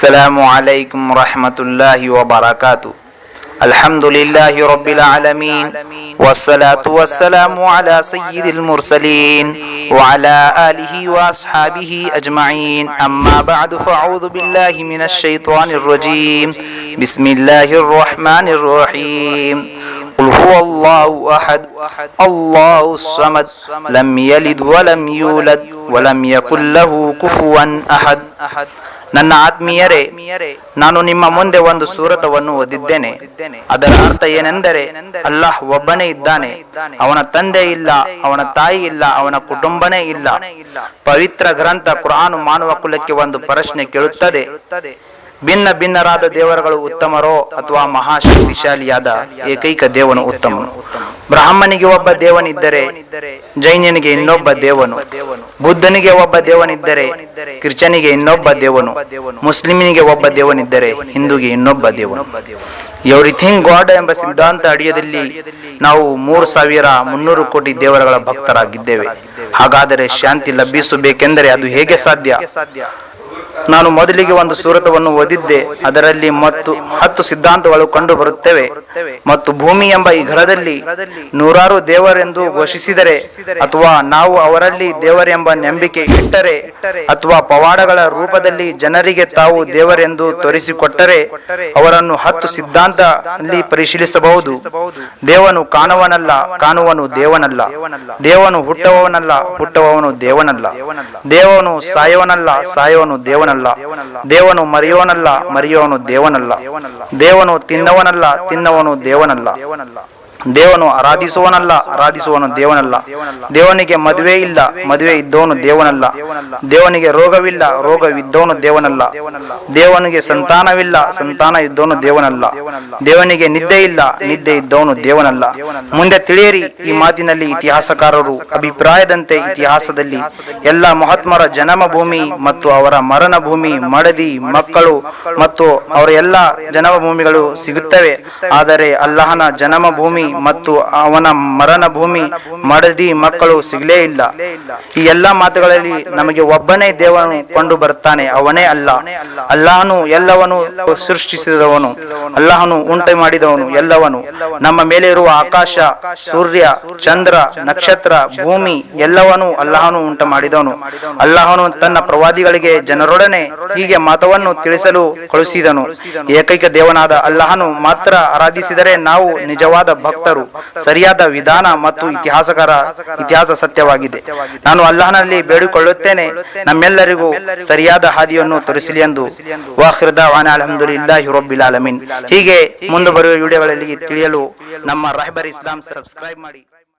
السلام عليكم ورحمة الله وبركاته. الحمد لله رب العالمين والصلاة والسلام على سيد المرسلين وعلى آله وأصحابه أجمعين. أما بعد فأعوذ بالله من الشيطان الرجيم. بسم الله الرحمن الرحيم. قل هو الله أحد الله الصمد لم يلد ولم يولد ولم يكن له كفوا أحد. ನನ್ನ ಆತ್ಮೀಯರೇ, ನಾನು ನಿಮ್ಮ ಮುಂದೆ ಒಂದು ಸೂರತವನ್ನು ಓದಿದ್ದೇನೆ. ಅದರ ಅರ್ಥ ಏನೆಂದರೆ, ಅಲ್ಲಾಹ್ ಒಬ್ಬನೇ ಇದ್ದಾನೆ, ಅವನ ತಂದೆ ಇಲ್ಲ, ಅವನ ತಾಯಿ ಇಲ್ಲ, ಅವನ ಕುಟುಂಬನೇ ಇಲ್ಲ. ಪವಿತ್ರ ಗ್ರಂಥ ಕುರ್ಆನ್ ಮಾನವ ಕುಲಕ್ಕೆ ಒಂದು ಪ್ರಶ್ನೆ ಕೇಳುತ್ತದೆ: ಭಿನ್ನ ಭಿನ್ನರಾದ ದೇವರುಗಳು ಉತ್ತಮರೋ ಅಥವಾ ಮಹಾಶಕ್ತಿಶಾಲಿಯಾದ ಏಕೈಕ ದೇವನು ಉತ್ತಮನು? ಬ್ರಾಹ್ಮಣಿಗೆ ಒಬ್ಬ ದೇವನಿದ್ದರೆ ಜೈನನಿಗೆ ಇನ್ನೊಬ್ಬ ದೇವನು, ಬುದ್ಧನಿಗೆ ಒಬ್ಬ ದೇವನಿದ್ದರೆ ಕ್ರಿಶ್ಚನಿಗೆ ಇನ್ನೊಬ್ಬ ದೇವನು, ಮುಸ್ಲಿಮಿನಿಗೆ ಒಬ್ಬ ದೇವನಿದ್ದರೆ ಹಿಂದೂಗೆ ಇನ್ನೊಬ್ಬ ದೇವನು. ಎವ್ರಿಥಿಂಗ್ ಗಾಡ್ ಎಂಬ ಸಿದ್ಧಾಂತ ಅಡಿಯದಲ್ಲಿ ನಾವು 3,300 ಕೋಟಿ ದೇವರುಗಳ ಭಕ್ತರಾಗಿದ್ದೇವೆ. ಹಾಗಾದರೆ ಶಾಂತಿ ಲಭಿಸಬೇಕೆಂದರೆ ಅದು ಹೇಗೆ ಸಾಧ್ಯ? ನಾನು ಮೊದಲಿಗೆ ಒಂದು ಸೂರತವನ್ನು ಓದಿದ್ದೆ. ಅದರಲ್ಲಿ 10 ಸಿದ್ಧಾಂತಗಳು ಕಂಡು ಬರುತ್ತವೆ. ಮತ್ತು ಭೂಮಿ ಎಂಬ ಈ ಗ್ರಹದಲ್ಲಿ 100 ದೇವರೆಂದು ಘೋಷಿಸಿದರೆ, ಅಥವಾ ನಾವು ಅವರಲ್ಲಿ ದೇವರೆಂಬ ನಂಬಿಕೆ ಇಟ್ಟರೆ, ಅಥವಾ ಪವಾಡಗಳ ರೂಪದಲ್ಲಿ ಜನರಿಗೆ ತಾವು ದೇವರೆಂದು ತೋರಿಸಿಕೊಟ್ಟರೆ ಅವರನ್ನು 10 ಸಿದ್ಧಾಂತ ಅಲ್ಲಿ ಪರಿಶೀಲಿಸಬಹುದು. ದೇವನು ಕಾಣುವನಲ್ಲ, ಕಾಣುವನು ದೇವನಲ್ಲ. ದೇವನು ಹುಟ್ಟುವವನಲ್ಲ, ಹುಟ್ಟುವವನು ದೇವನಲ್ಲ. ದೇವನು ಸಾಯುವನಲ್ಲ, ಸಾಯುವನು ದೇವನಲ್ಲ. ದೇವನು ಮರೆಯುವನಲ್ಲ, ಮರೆಯುವವನು ದೇವನಲ್ಲ. ದೇವನು ತಿನ್ನವನಲ್ಲ, ತಿನ್ನವನು ದೇವನಲ್ಲ. ದೇವನು ಆರಾಧಿಸುವನಲ್ಲ, ಆರಾಧಿಸುವನು ದೇವನಲ್ಲ. ದೇವನಿಗೆ ಮದುವೆ ಇಲ್ಲ, ಮದುವೆ ಇದ್ದವನು ದೇವನಲ್ಲ. ದೇವನಿಗೆ ರೋಗವಿಲ್ಲ, ರೋಗವಿದ್ದವನು ದೇವನಲ್ಲ. ದೇವನಿಗೆ ಸಂತಾನವಿಲ್ಲ, ಸಂತಾನ ಇದ್ದವನು ದೇವನಲ್ಲ. ದೇವನಿಗೆ ನಿದ್ದೆ ಇಲ್ಲ, ನಿದ್ದೆ ಇದ್ದವನು ದೇವನಲ್ಲ. ಮುಂದೆ ತಿಳಿಯಿರಿ, ಈ ಮಾತಿನಲ್ಲಿ ಇತಿಹಾಸಕಾರರು ಅಭಿಪ್ರಾಯದಂತೆ ಇತಿಹಾಸದಲ್ಲಿ ಎಲ್ಲ ಮಹಾತ್ಮರ ಜನ್ಮ ಭೂಮಿ ಮತ್ತು ಅವರ ಮರಣ ಭೂಮಿ, ಮಡದಿ ಮಕ್ಕಳು ಮತ್ತು ಅವರ ಎಲ್ಲ ಜನ್ಮ ಭೂಮಿಗಳು ಸಿಗುತ್ತವೆ. ಆದರೆ ಅಲ್ಲಾಹನ ಜನ್ಮ ಭೂಮಿ ಮತ್ತು ಅವನ ಮರಣ ಭೂಮಿ, ಮಡದಿ ಮಕ್ಕಳು ಸಿಗಲೇ ಇಲ್ಲ. ಈ ಎಲ್ಲಾ ಮಾತುಗಳಲ್ಲಿ ನಮಗೆ ಒಬ್ಬನೇ ದೇವನು ಕಂಡು ಬರುತ್ತಾನೆ, ಅವನೇ ಅಲ್ಲಾ. ಅಲ್ಲಾಹನು ಎಲ್ಲವನು ಸೃಷ್ಟಿಸಿದವನು, ಅಲ್ಲಾಹನು ಉಂಟು ಮಾಡಿದವನು ಎಲ್ಲವನು. ನಮ್ಮ ಮೇಲೆ ಇರುವ ಆಕಾಶ, ಸೂರ್ಯ, ಚಂದ್ರ, ನಕ್ಷತ್ರ, ಭೂಮಿ ಎಲ್ಲವನು ಅಲ್ಲಾಹನು ಉಂಟು ಮಾಡಿದವನು. ಅಲ್ಲಾಹನು ತನ್ನ ಪ್ರವಾದಿಗಳಿಗೆ ಜನರೊಡನೆ ಹೀಗೆ ಮಾತವನ್ನು ತಿಳಿಸಲು ಕಳುಹಿಸಿದನು: ಏಕೈಕ ದೇವನಾದ ಅಲ್ಲಾಹನು ಮಾತ್ರ ಆರಾಧಿಸಿದರೆ ನಾವು ನಿಜವಾದ ಭಕ್ತರು. ಸರಿಯಾದ ವಿಧಾನ ಮತ್ತು ಇತಿಹಾಸ ಸತ್ಯವಾಗಿದೆ. ನಾನು ಅಲ್ಲಾಹನಲ್ಲಿ ಬೇಡಿಕೊಳ್ಳುತ್ತೇನೆ, ನಮ್ಮೆಲ್ಲರಿಗೂ ಸರಿಯಾದ ಹಾದಿಯನ್ನು ತೋರಿಸಲಿ ಎಂದು. ವಾಖಿರ್ ದಅವಾನಾ ಅಲ್ಹಮ್ದುಲಿಲ್ಲಾಹಿ ರಬ್ಬಿಲ್ ಆಲಮೀನ್. ಹೀಗೆ ಮುಂದೆ ಬರುವ ವಿಡಿಯೋಗಳಲ್ಲಿ ತಿಳಿಯಲು ನಮ್ಮ ರಹಬರ್ ಇಸ್ಲಾಂ ಸಬ್ಸ್ಕ್ರೈಬ್ ಮಾಡಿ.